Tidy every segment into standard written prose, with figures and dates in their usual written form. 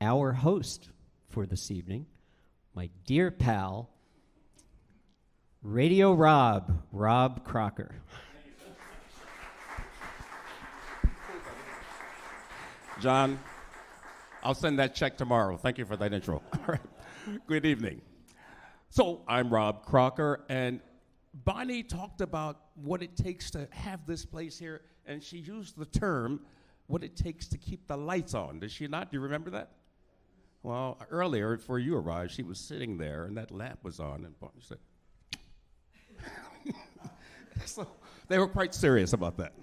our host for this evening, my dear pal, Radio Rob Crocker. John, I'll send that check tomorrow. Thank you for that intro. All right. Good evening. So I'm Rob Crocker, and Bonnie talked about what it takes to have this place here, and she used the term, what it takes to keep the lights on. Does she not? Do you remember that? Well, earlier, before you arrived, she was sitting there, and that lamp was on, and Bonnie said, so they were quite serious about that.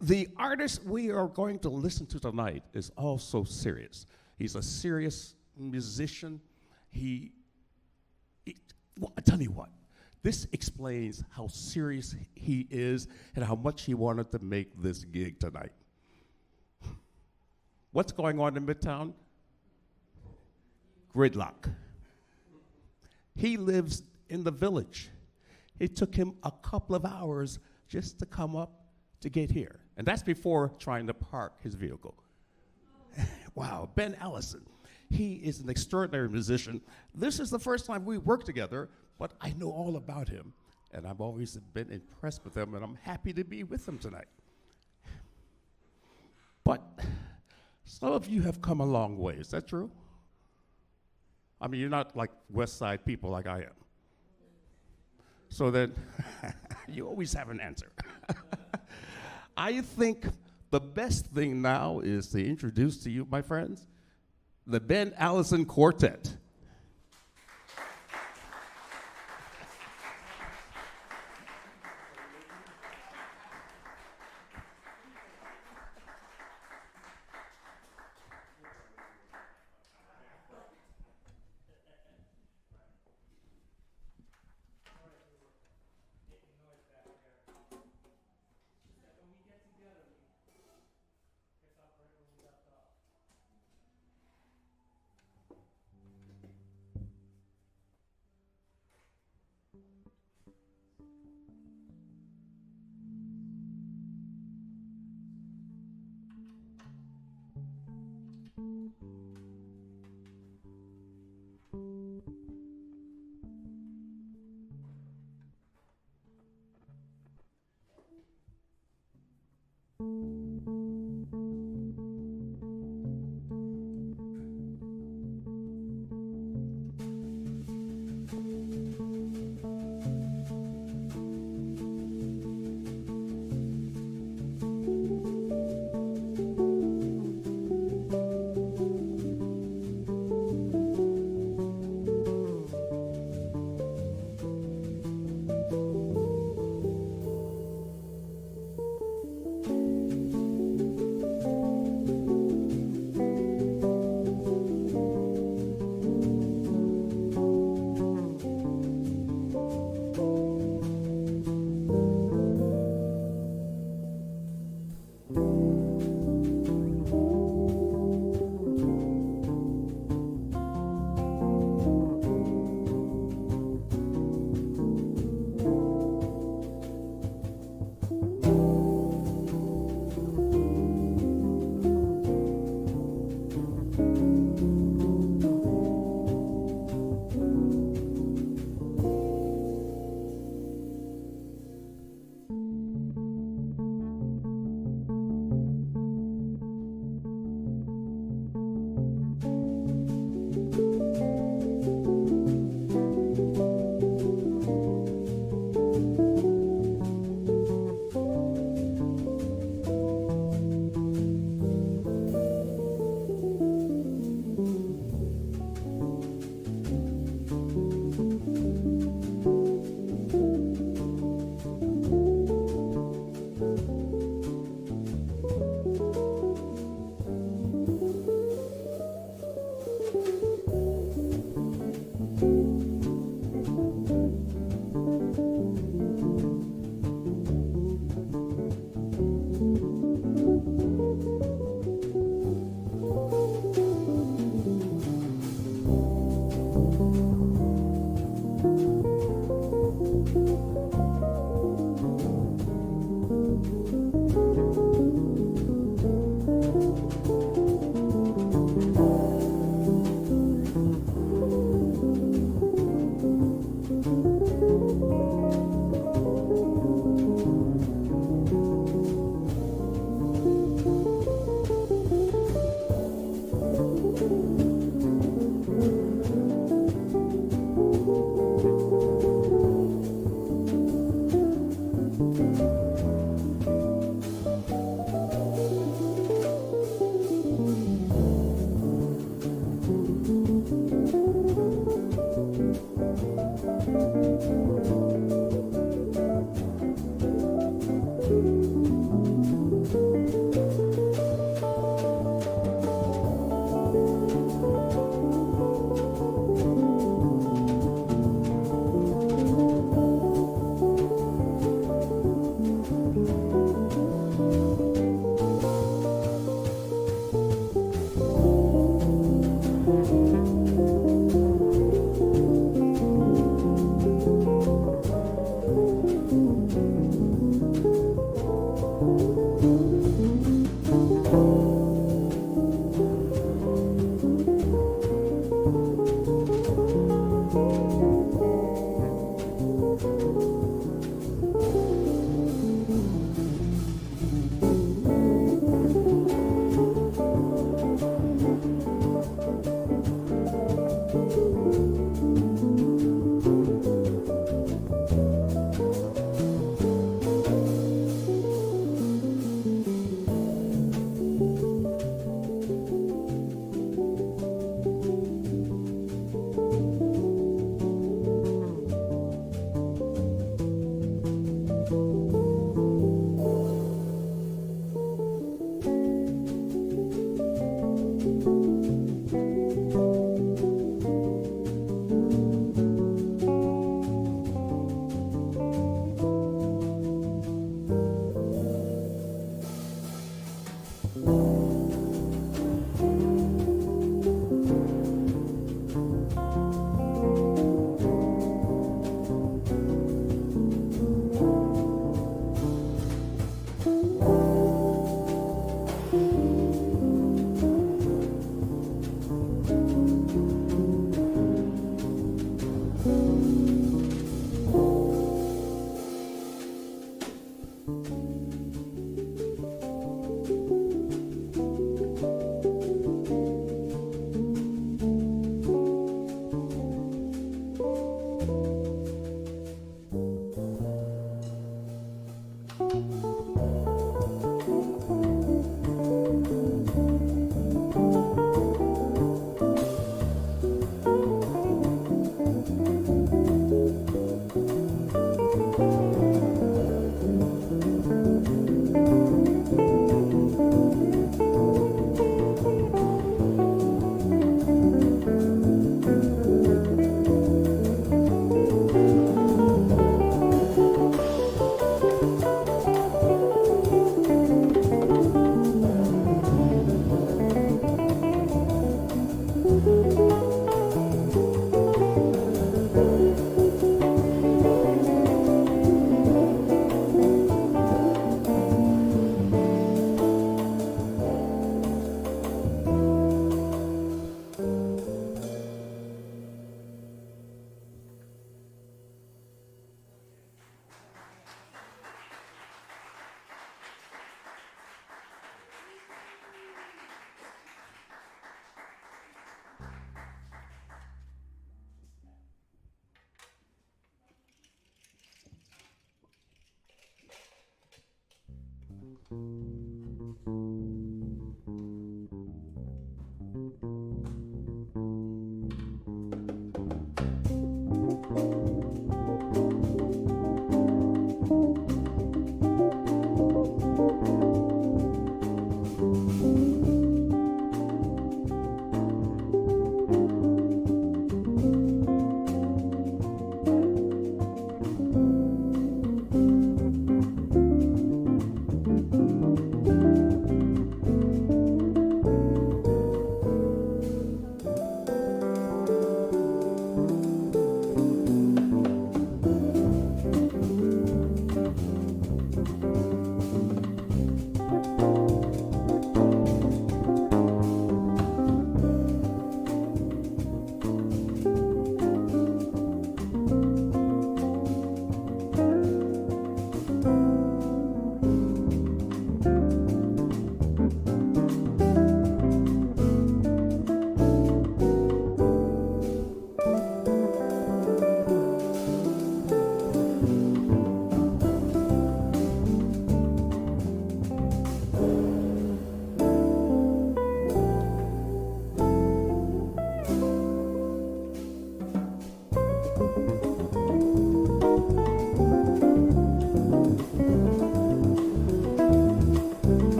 The artist we are going to listen to tonight is also serious. He's a serious musician. Well, I tell you what, this explains how serious he is and how much he wanted to make this gig tonight. What's going on in Midtown? Gridlock. He lives in the Village. It took him a couple of hours just to come up to get here. And that's before trying to park his vehicle. Wow, Ben Alison. He is an extraordinary musician. This is the first time we worked together, but I know all about him, and I've always been impressed with him, and I'm happy to be with him tonight. But some of you have come a long way. Is that true? I mean, you're not like West Side people like I am. So then, you always have an answer. I think the best thing now is to introduce to you, my friends, the Ben Alison Quartet.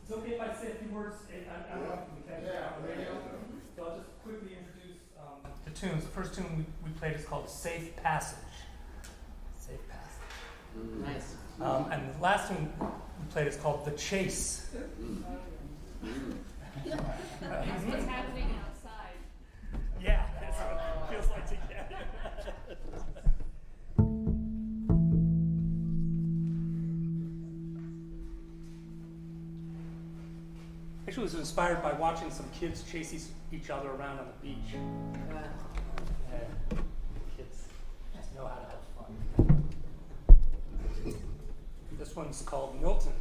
It's okay if I say a few words. I don't know if we can catch it on the radio. So I'll just quickly introduce the tunes. The first tune we played is called Safe Passage. Safe Passage. Nice. And the last tune we played is called The Chase. That's what's happening outside. Yeah, that's what it feels like to get. Actually, it was inspired by watching some kids chase each other around on the beach. Yeah, kids just know how to have fun. This one's called Milton.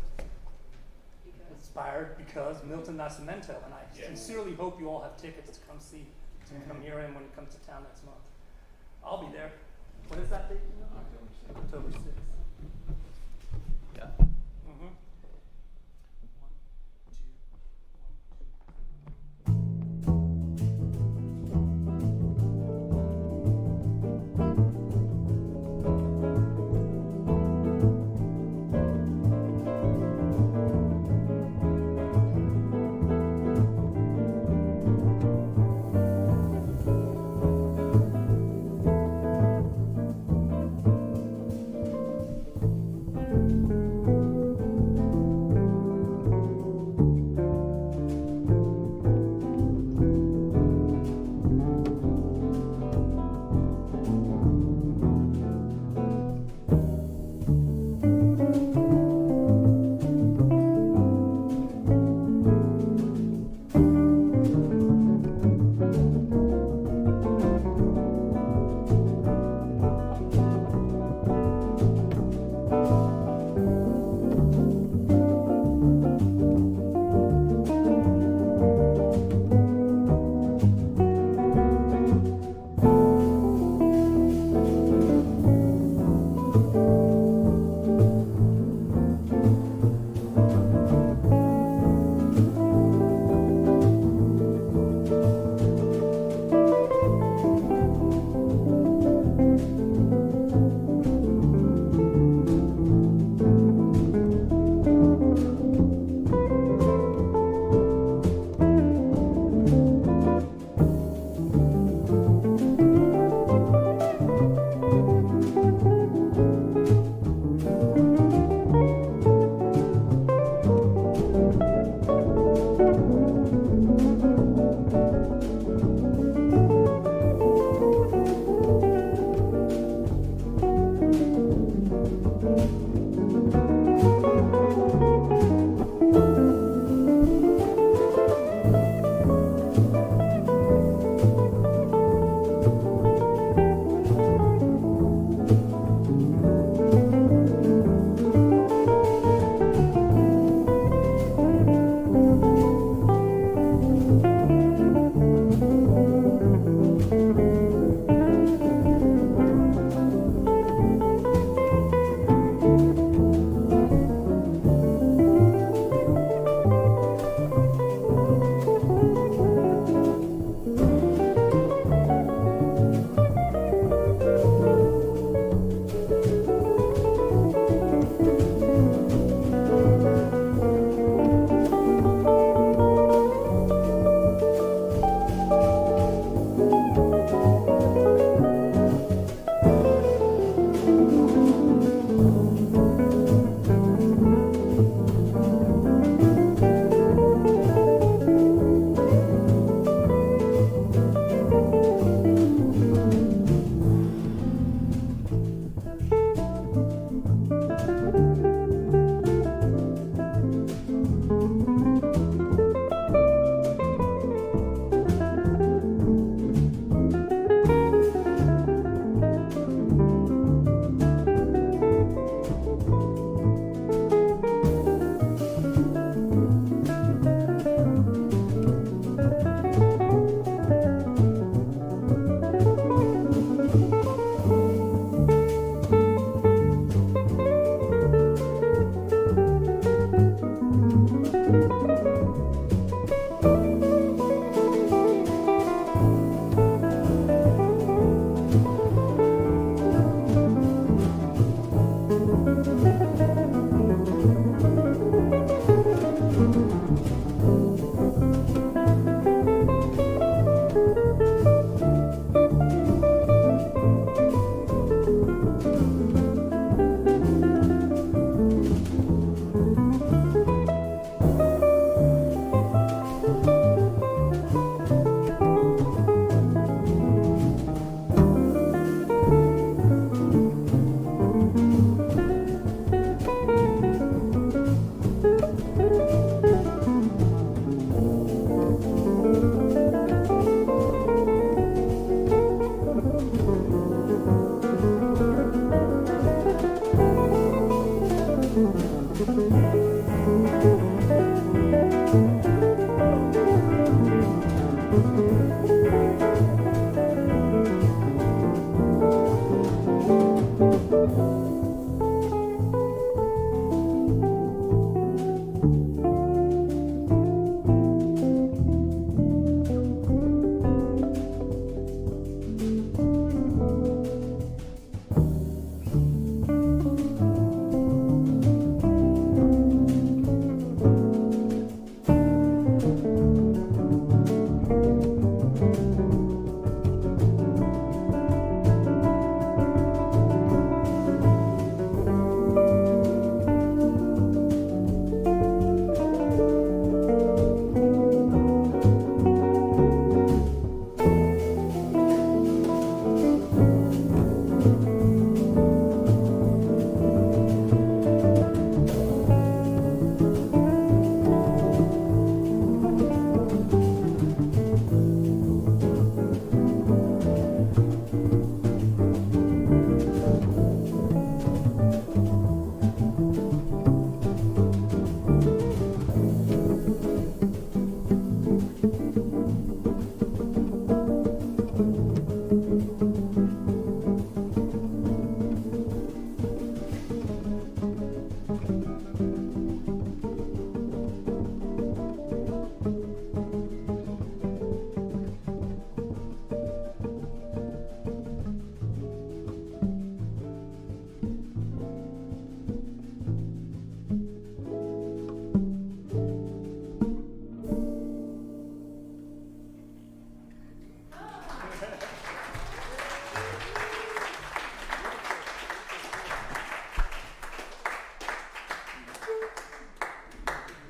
Inspired because Milton Nascimento, and I sincerely hope you all have tickets to come hear him when he comes to town next month. I'll be there. What is that date? October 6th. Yeah. Mm-hmm.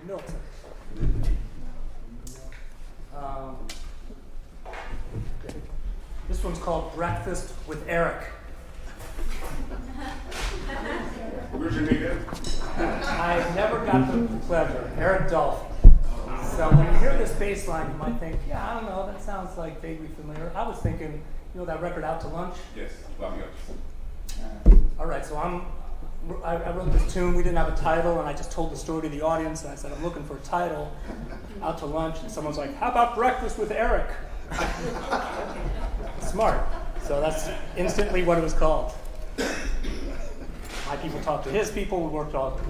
Milton. This one's called Breakfast with Eric. Where's your name? I never got the pleasure. Eric Dolphin. So when you hear this bass line, you might think, yeah, I don't know, that sounds like vaguely familiar. I was thinking, you know that record Out to Lunch? Yes, well, yes. All right, so I wrote this tune. We didn't have a title, and I just told the story to the audience, and I said, I'm looking for a title, Out to Lunch, and someone's like, how about Breakfast with Eric? Smart. So that's instantly what it was called. My people talked to his people, we worked all.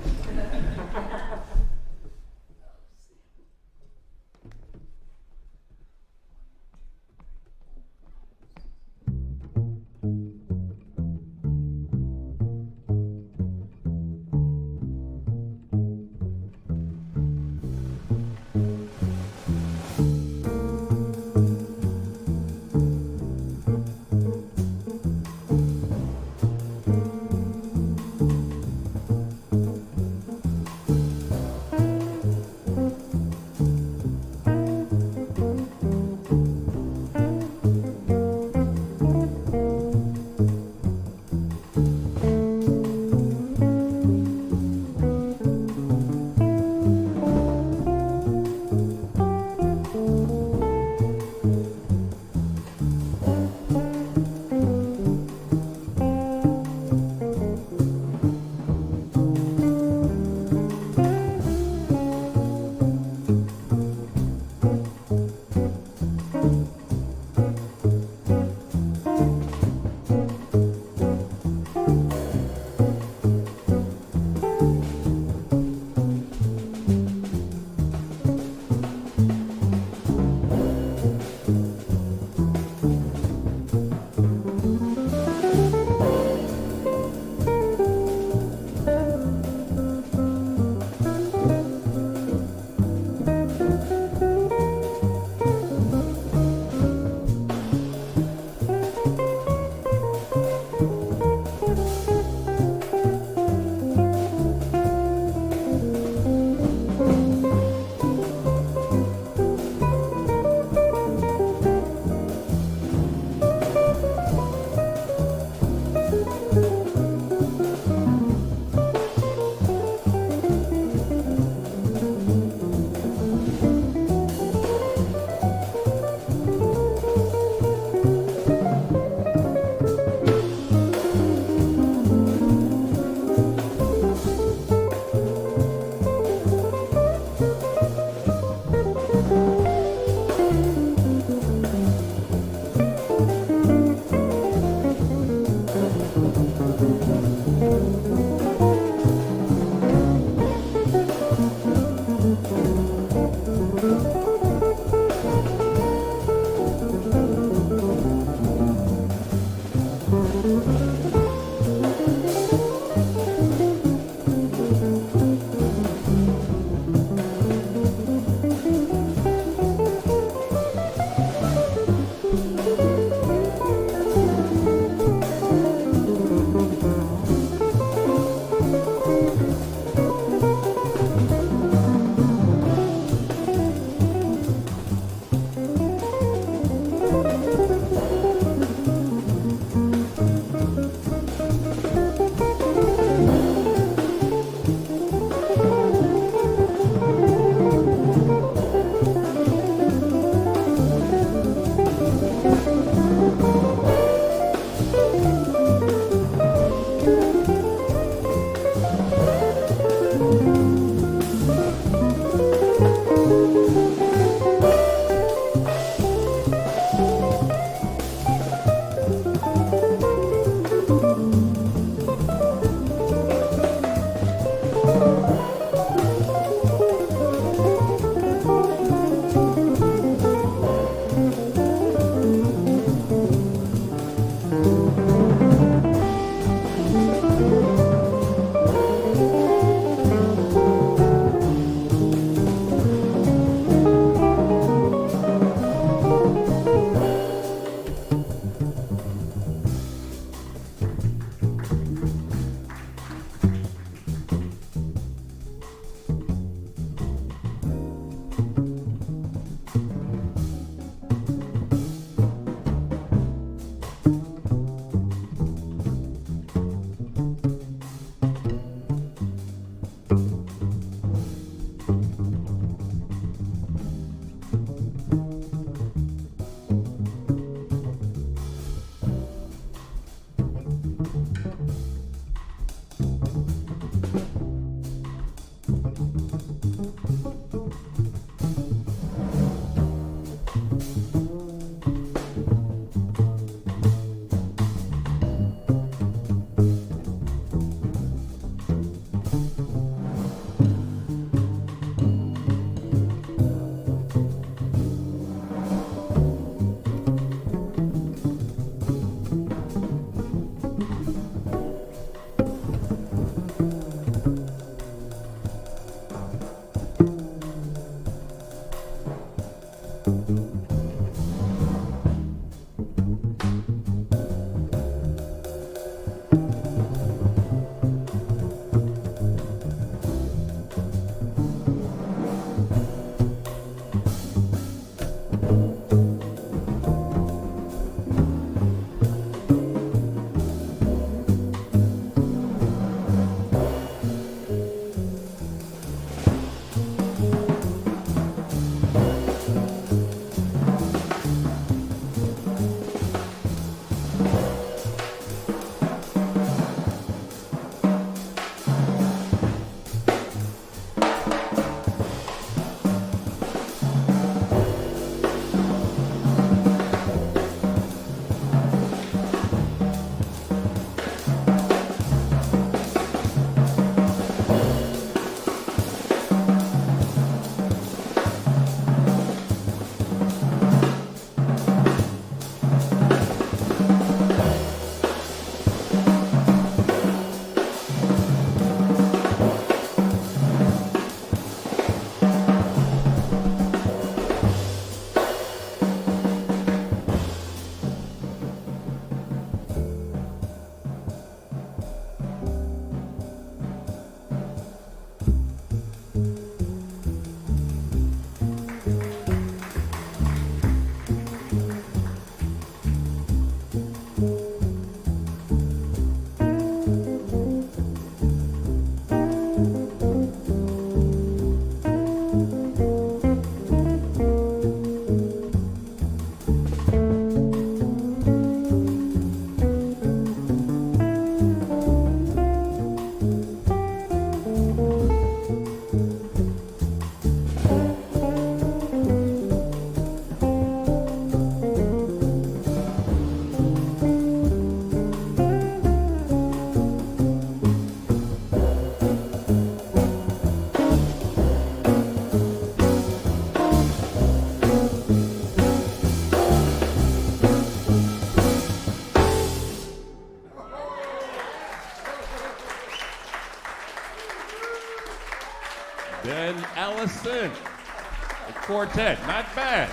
Quartet. Not bad.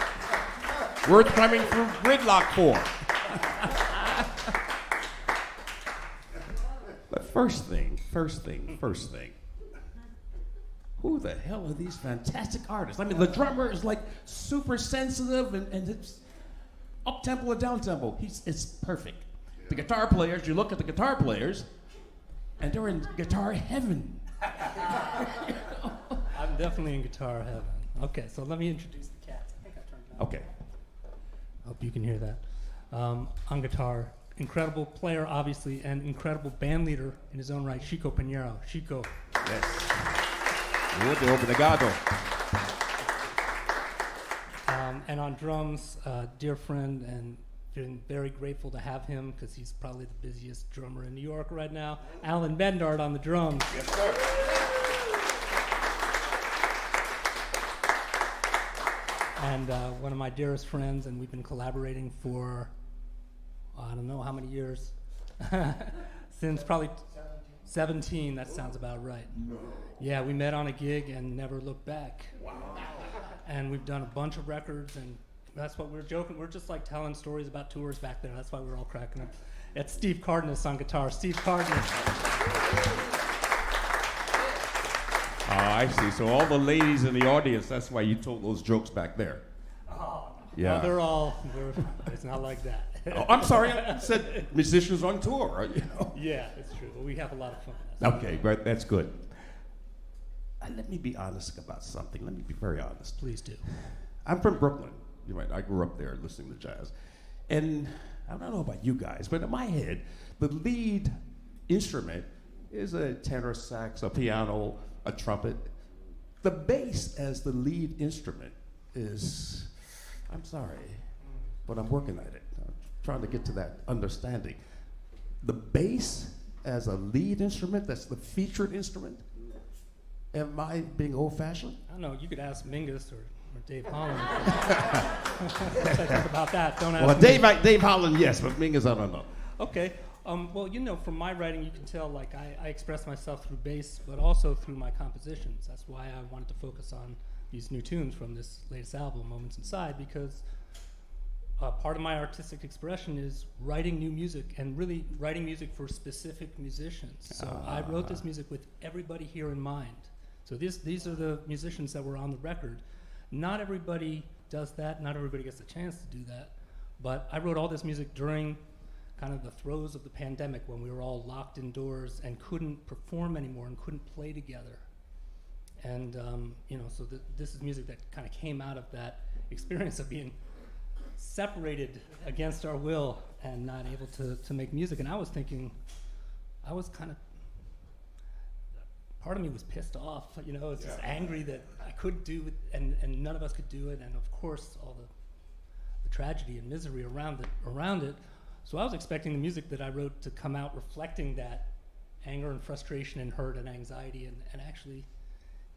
Worth coming through gridlock for. But first thing. Who the hell are these fantastic artists? I mean, the drummer is like super sensitive and it's up tempo and down tempo. It's perfect. The guitar players, you look at the guitar players, and they're in guitar heaven. I'm definitely in guitar heaven. Okay, so let me introduce the cats. I think I turned it on. Okay. Hope you can hear that. On guitar, incredible player, obviously, and incredible band leader in his own right, Chico Pinheiro. Chico. Yes. Obrigado. And on drums, dear friend, and been very grateful to have him because he's probably the busiest drummer in New York right now. Allan Mednard on the drums. Yes, sir. And one of my dearest friends, and we've been collaborating for, I don't know how many years, since probably 17, that sounds about right. Yeah, we met on a gig and never looked back. Wow. And we've done a bunch of records, and that's what we're joking. We're just like telling stories about tours back there. That's why we're all cracking up. It's Steve Cardenas on guitar. Steve Cardenas. I see. So all the ladies in the audience, that's why you told those jokes back there. Oh, Yeah. It's not like that. Oh, I'm sorry, I said musicians on tour, you know. Yeah, it's true. But we have a lot of fun. Okay, but that's good. Let me be honest about something. Let me be very honest. Please do. I'm from Brooklyn. You're right. I grew up there listening to jazz. And I don't know about you guys, but in my head, the lead instrument is a tenor sax, a piano, a trumpet. The bass as the lead instrument is, I'm sorry, but I'm working at it. I'm trying to get to that understanding. The bass as a lead instrument, that's the featured instrument. Am I being old-fashioned? I don't know. You could ask Mingus or Dave Holland. About that. Don't ask Well, me. Dave Holland, yes, but Mingus, I don't know. Okay. Well, you know, from my writing, you can tell, like, I express myself through bass, but also through my compositions. That's why I wanted to focus on these new tunes from this latest album, Moments Inside, because part of my artistic expression is writing new music and really writing music for specific musicians. So I wrote this music with everybody here in mind. So these are the musicians that were on the record. Not everybody does that. Not everybody gets a chance to do that. But I wrote all this music during kind of the throes of the pandemic when we were all locked indoors and couldn't perform anymore and couldn't play together. And, you know, so this is music that kind of came out of that experience of being separated against our will and not able to make music. And I was thinking, I was kind of, part of me was pissed off, you know, I was just angry that I couldn't do it and none of us could do it. And of course, all the tragedy and misery around it. So I was expecting the music that I wrote to come out reflecting that anger and frustration and hurt and anxiety. And actually,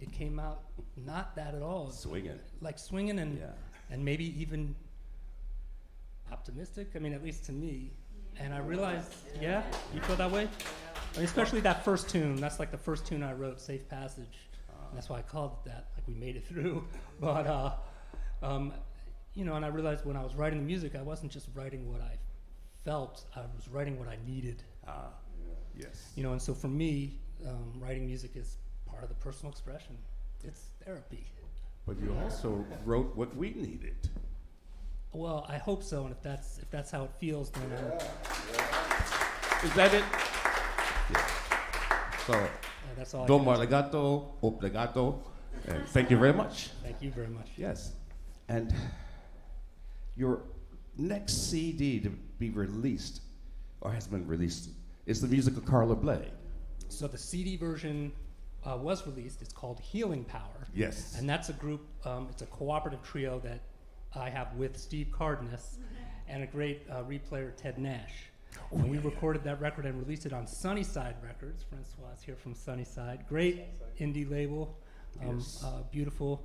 it came out not that at all. Swinging. Like swinging and maybe even optimistic. I mean, at least to me. And I realized, yeah, you feel that way? I mean, especially that first tune. That's like the first tune I wrote, Safe Passage. And that's why I called it that. Like we made it through. But, you know, and I realized when I was writing the music, I wasn't just writing what I felt. I was writing what I needed. Yes. You know, and so for me, writing music is part of the personal expression. It's therapy. But you also wrote what we needed. Well, I hope so, and if that's how it feels, then Is that it? Yes. So, that's all. domo arigato, obrigado, and thank you very much. Thank you very much. Yes. And your next CD to be released, or has been released, is the music of Carla Bley. So the CD version was released. It's called Healing Power. Yes. And that's a group. It's a cooperative trio that I have with Steve Cardenas and a great reed-player, Ted Nash. And we recorded that record and released it on Sunnyside Records. Francois is here from Sunnyside. Great indie label, beautiful.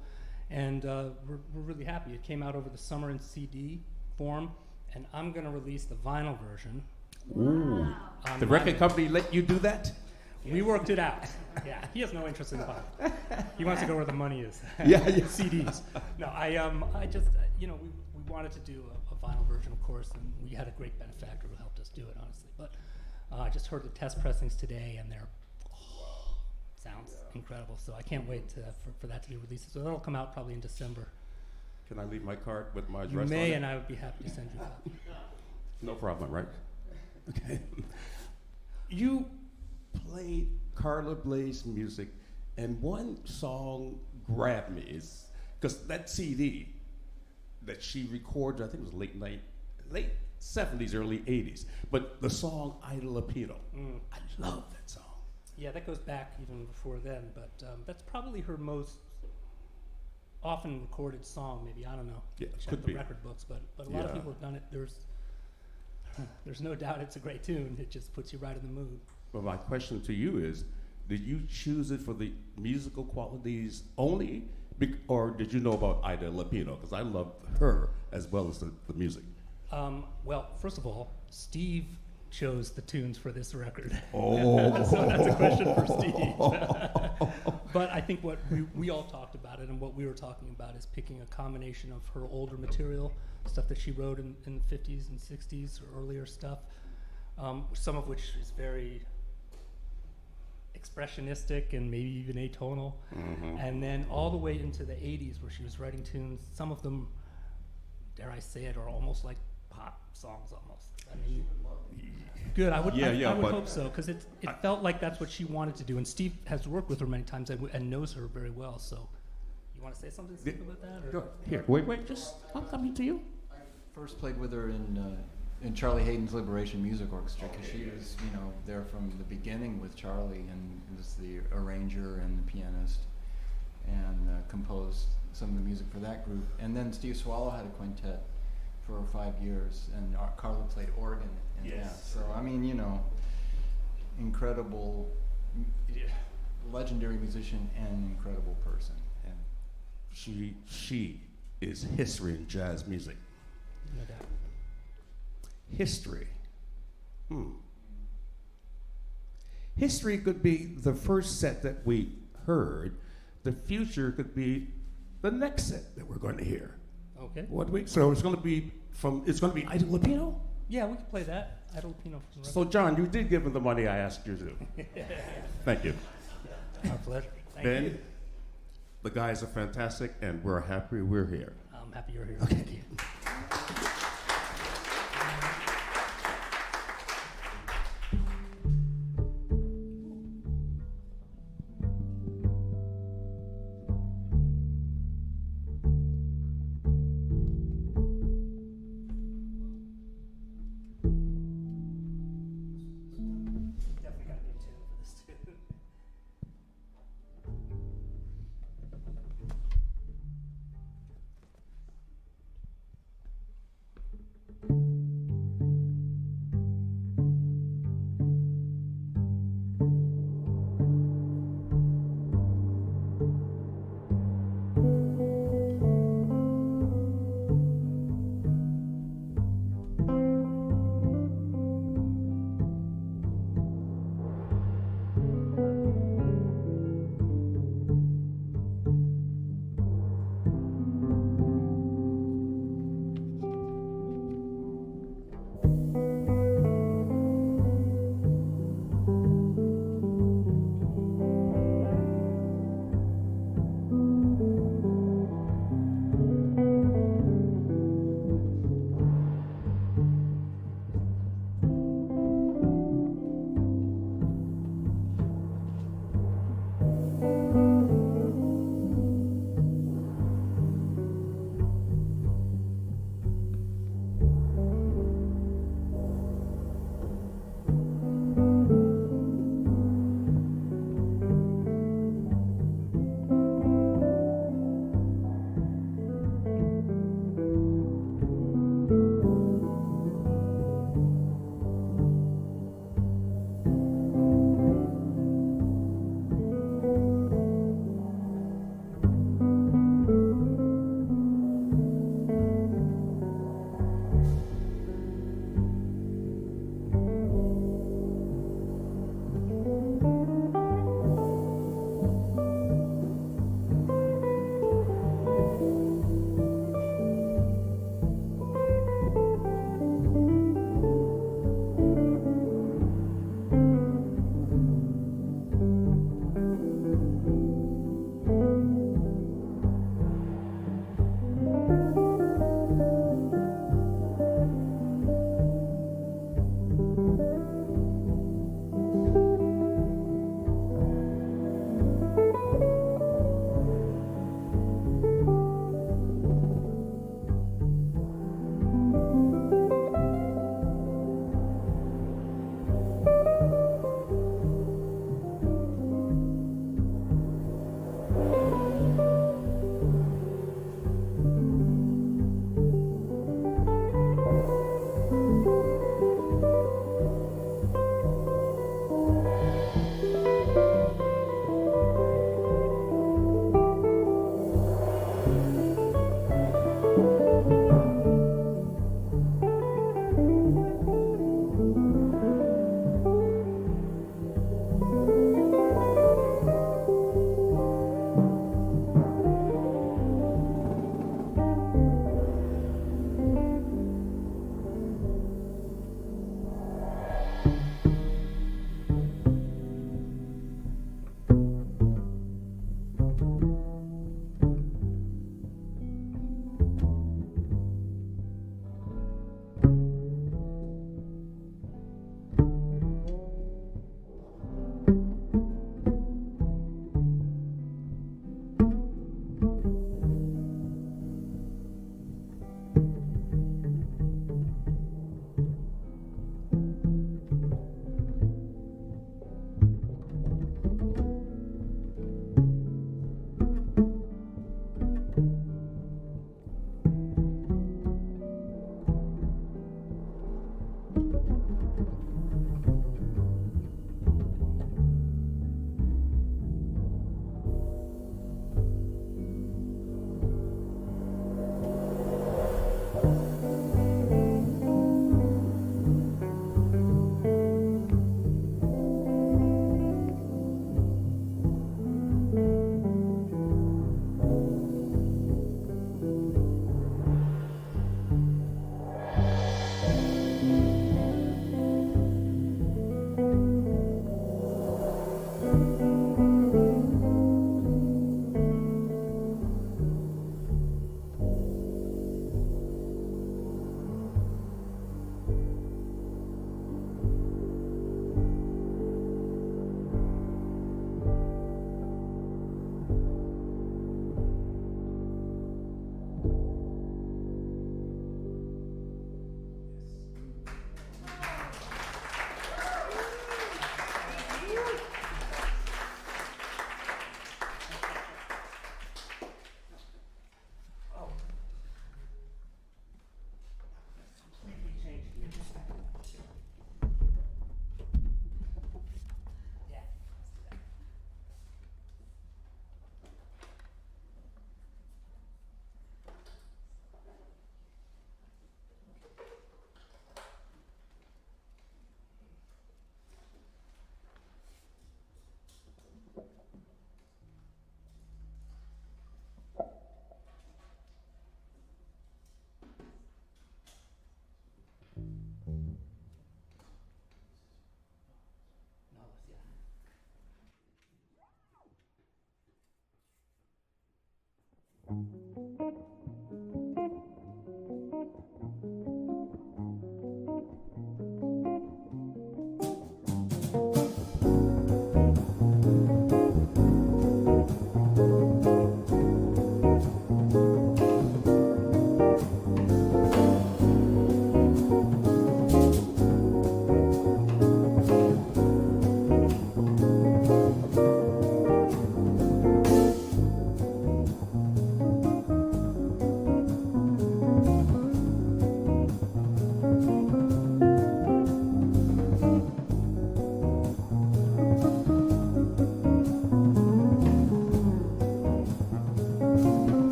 And we're really happy. It came out over the summer in CD form, and I'm going to release the vinyl version. Ooh. The record company let you do that? We worked it out. Yeah, he has no interest in the vinyl. He wants to go where the money is. Yeah. CDs. No, I just, we wanted to do a vinyl version, of course, and we had a great benefactor who helped us do it, honestly. But I just heard the test pressings today, and they're sounds incredible. So I can't wait for that to be released. So that'll come out probably in December. Can I leave my card with my You address may, on it? and I would be happy to send you a copy. No problem, right? Okay. You played Carla Bley's music, and one song grabbed me, because that CD that she recorded, I think it was late 70s, early 80s, but the song Ida Lupino. I love that song. Yeah, that goes back even before then, but that's probably her most often recorded song, maybe. I don't know. Yeah, Check could the be. record books, but a lot of Yeah. people have done it. There's no doubt it's a great tune. It just puts you right in the mood. Well, my question to you is, did you choose it for the musical qualities only, or did you know about Ida Lupino? Because I love her as well as the music. Well, first of all, Steve chose the tunes for this record. Oh. So that's a question for Steve. But I think what we all talked about it, and what we were talking about is picking a combination of her older material, stuff that she wrote in the 50s and 60s or earlier stuff, some of which is very expressionistic and maybe even atonal, and then all the way into the 80s where she was writing tunes. Some of them, dare I say it, are almost like pop songs almost. I mean, good. I would hope so, because it felt like that's what she wanted to do. And Steve has worked with her many times and knows her very well. So, you want to say something, Steve, about that? Or? Go. Here, wait, just I'm coming to you. First played with her in Charlie Hayden's Liberation Music Orchestra, because she was, there from the beginning with Charlie, and was the arranger and the pianist, and composed some of the music for that group. And then Steve Swallow had a quintet for 5 years, and Carla played organ in that. So I mean, incredible, legendary musician and incredible person. And She is history in jazz music. No doubt. History. History could be the first set that we heard. The future could be the next set that we're going to hear. Okay. So it's going to be Ida Lupino? Yeah, we can play that. Ida Lupino. So John, you did give him the money I asked you to. Thank you. Our pleasure. Thank Ben, you. the guys are fantastic, and we're happy we're here. I'm happy you're here. Okay. Thank you. Definitely got to be in tune for this too.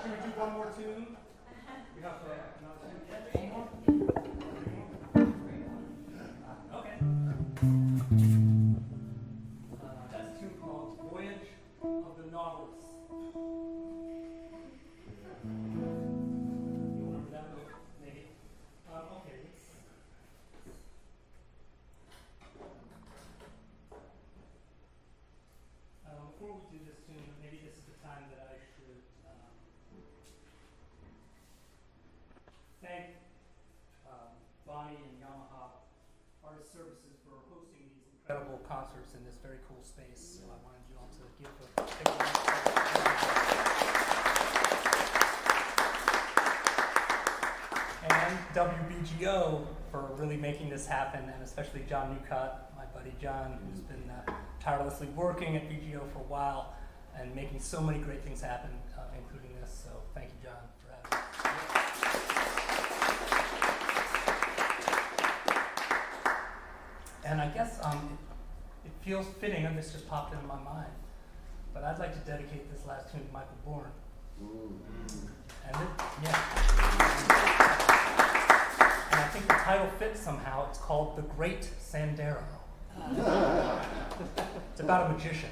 Should we do one more tune? We have another tune. One more? Okay. That's a tune called Voyage of the Nautilus. You remember that one? Maybe. Okay. Before we do this tune, maybe this is the time that I should thank Bonnie and Yamaha Artist Services for hosting these incredible concerts in this very cool space. So I wanted you all to give a big round of applause. And WBGO for really making this happen, and especially John Newcott, my buddy John, who's been tirelessly working at BGO for a while and making so many great things happen, including this. So thank you, John, for having us. And I guess it feels fitting, and this just popped into my mind, but I'd like to dedicate this last tune to Michael Bourne. And and I think the title fits somehow. It's called The Great Sandero. It's about a magician.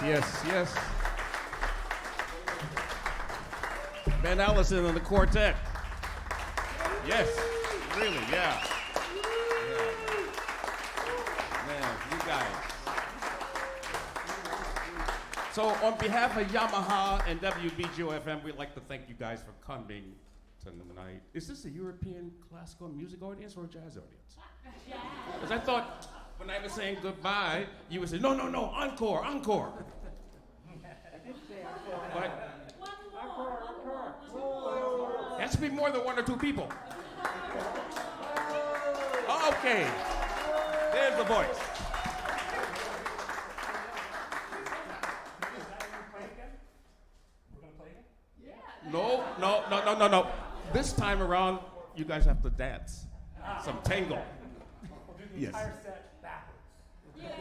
yes. Ben Alison and the Quartet. Yes, really, yeah. Man, you guys. So on behalf of Yamaha and WBGO FM, we'd like to thank you guys for coming tonight. Is this a European classical music audience or a jazz audience? Because I thought when I was saying goodbye, you would say, no, encore. But that should be more than one or two people. Okay, there's the voice. No. This time around, you guys have to dance. Some tango. We'll do the Yes. entire set backwards.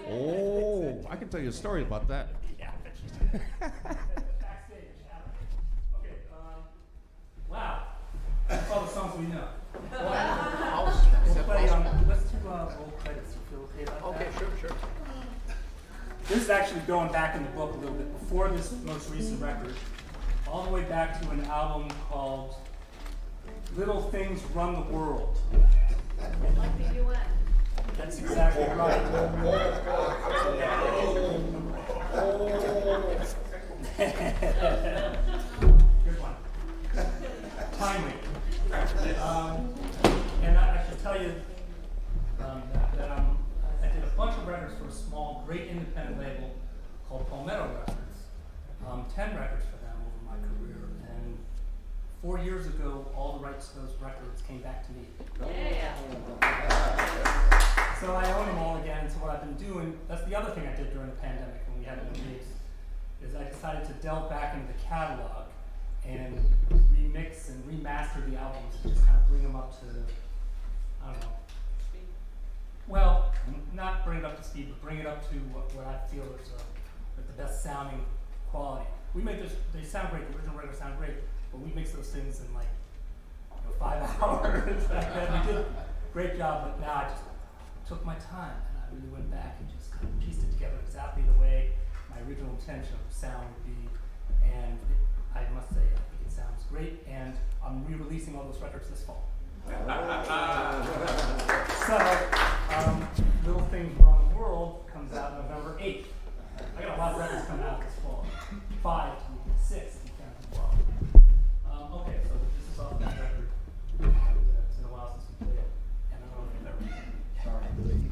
Oh, I can tell you a story about that. Yeah, backstage. Okay, wow. That's all the songs we know. We'll play, let's do roll credits. You feel okay about that? Okay, sure. This is actually going back in the book a little bit before this most recent record, all the way back to an album called Little Things Run the World. Like the UN. That's exactly right. Good one. Timely. And I should tell you that I did a bunch of records for a small, great independent label called Palmetto Records. 10 records for them over my career. And 4 years ago, all the rights to those records came back to me. Yeah. So I own them all again. So what I've been doing, that's the other thing I did during the pandemic when we had no gigs, is I decided to delve back into the catalog and remix and remaster the albums and just kind of bring them up to, I don't know. Well, not bring it up to speed, but bring it up to what I feel is like the best sounding quality. We made this, they sound great, the original records sound great, but we mixed those things in like 5 hours. We did a great job, but now I just took my time and I really went back and just kind of pieced it together exactly the way my original intention of sound would be. And I must say, I think it sounds great, and I'm re-releasing all those records this fall. So, Little Things Around the World comes out November 8th. I got a lot of records coming out this fall. 5 to 6 in Canada. Okay, so this is off that record. It's been a while since we played it. And I don't know if you've ever.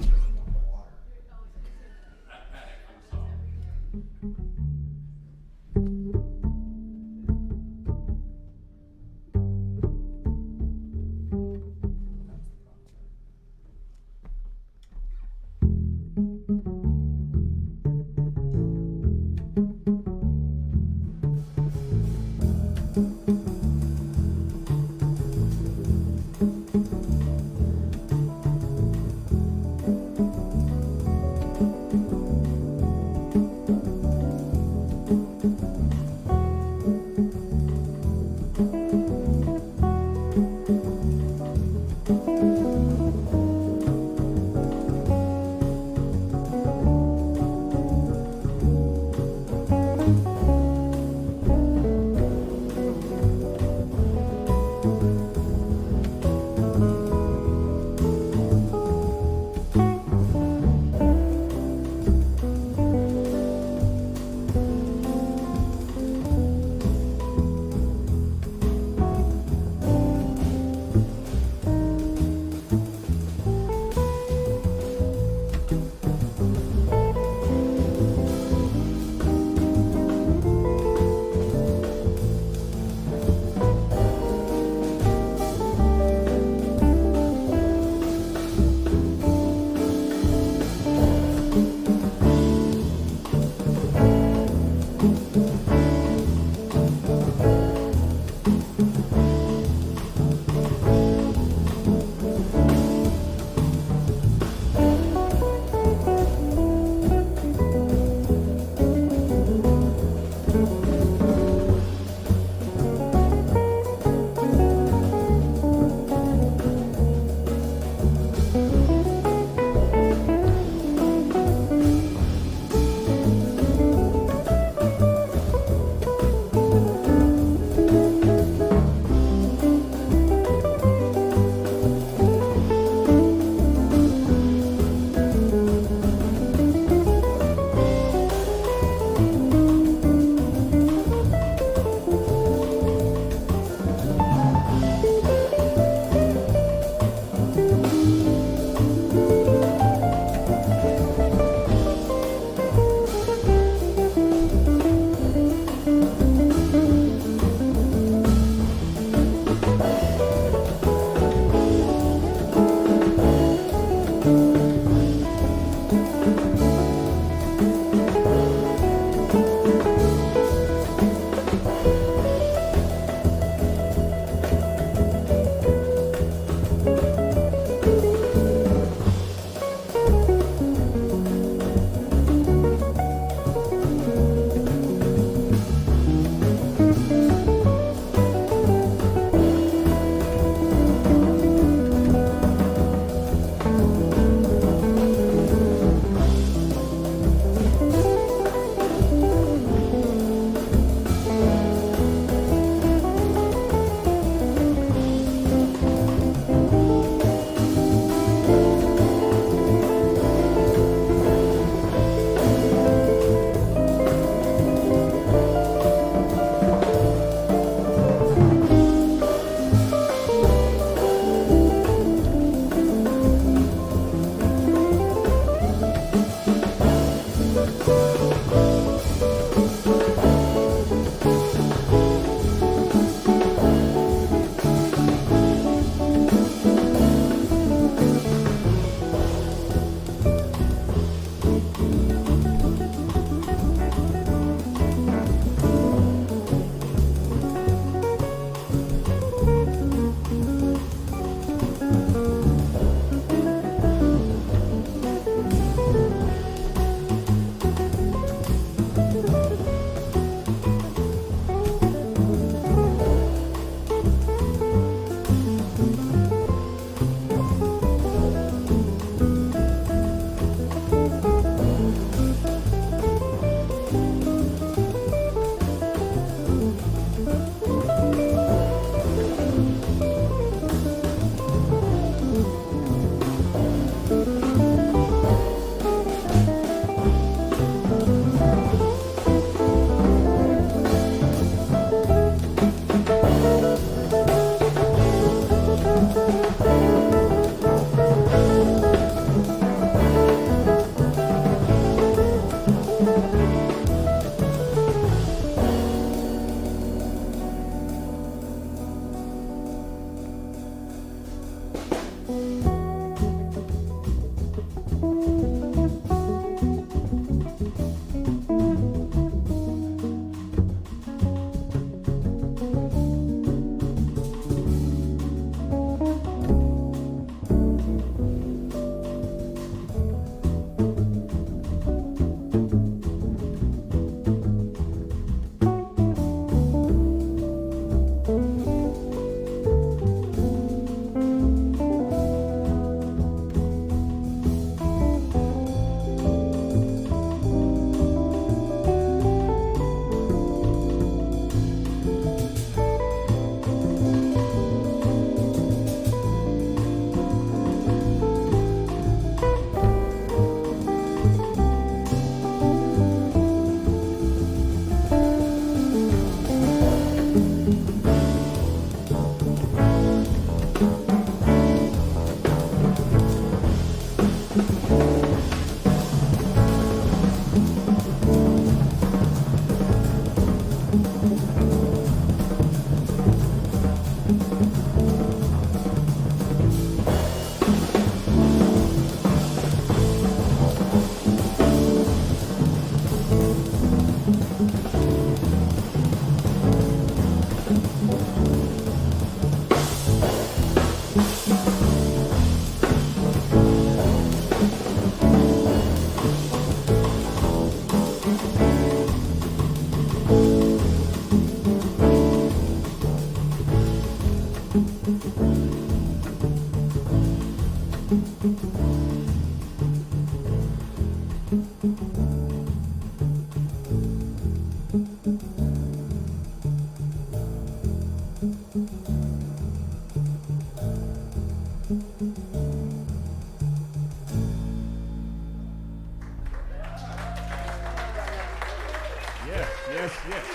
Yes, yes, yes.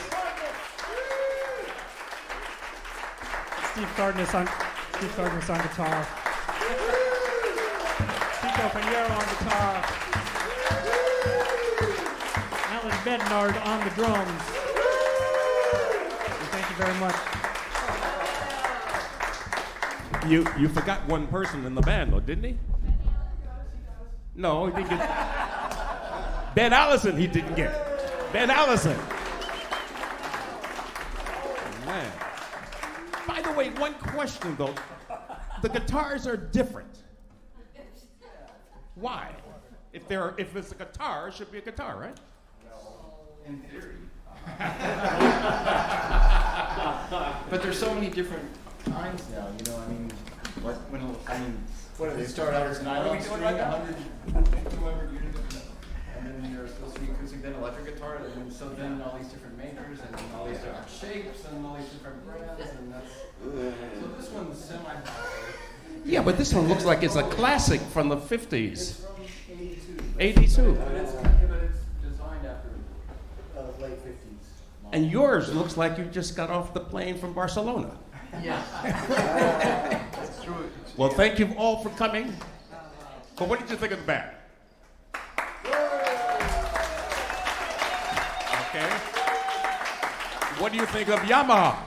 Steve Cardenas on guitar. Chico Pinheiro on guitar. Allan Mednard on the drums. And thank you very much. You forgot one person in the band, though, didn't he? No, he didn't get. Ben Alison, he didn't get. Ben Alison. Man. By the way, one question though. The guitars are different. Why? If it's a guitar, it should be a guitar, right? In theory. But there's so many different kinds now, you know, what do they start out as nylon string, 100, 200 units, and then there's supposed to be acoustic, then electric guitar, and then, so then all these different makers, and all these different shapes, and all these different brands, and that's, so this one's semi-popular. Yeah, but this one looks like it's a classic from the 50s. It's from 82. 82. But it's designed after late 50s. And yours looks like you just got off the plane from Barcelona. Yeah. That's true. Well, thank you all for coming. But what did you think of the band? Okay. What do you think of Yamaha?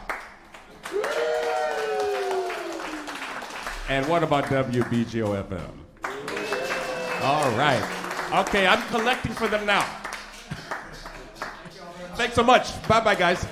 And what about WBGO FM? All right. Okay, I'm collecting for them now. Thanks so much. Bye-bye, guys.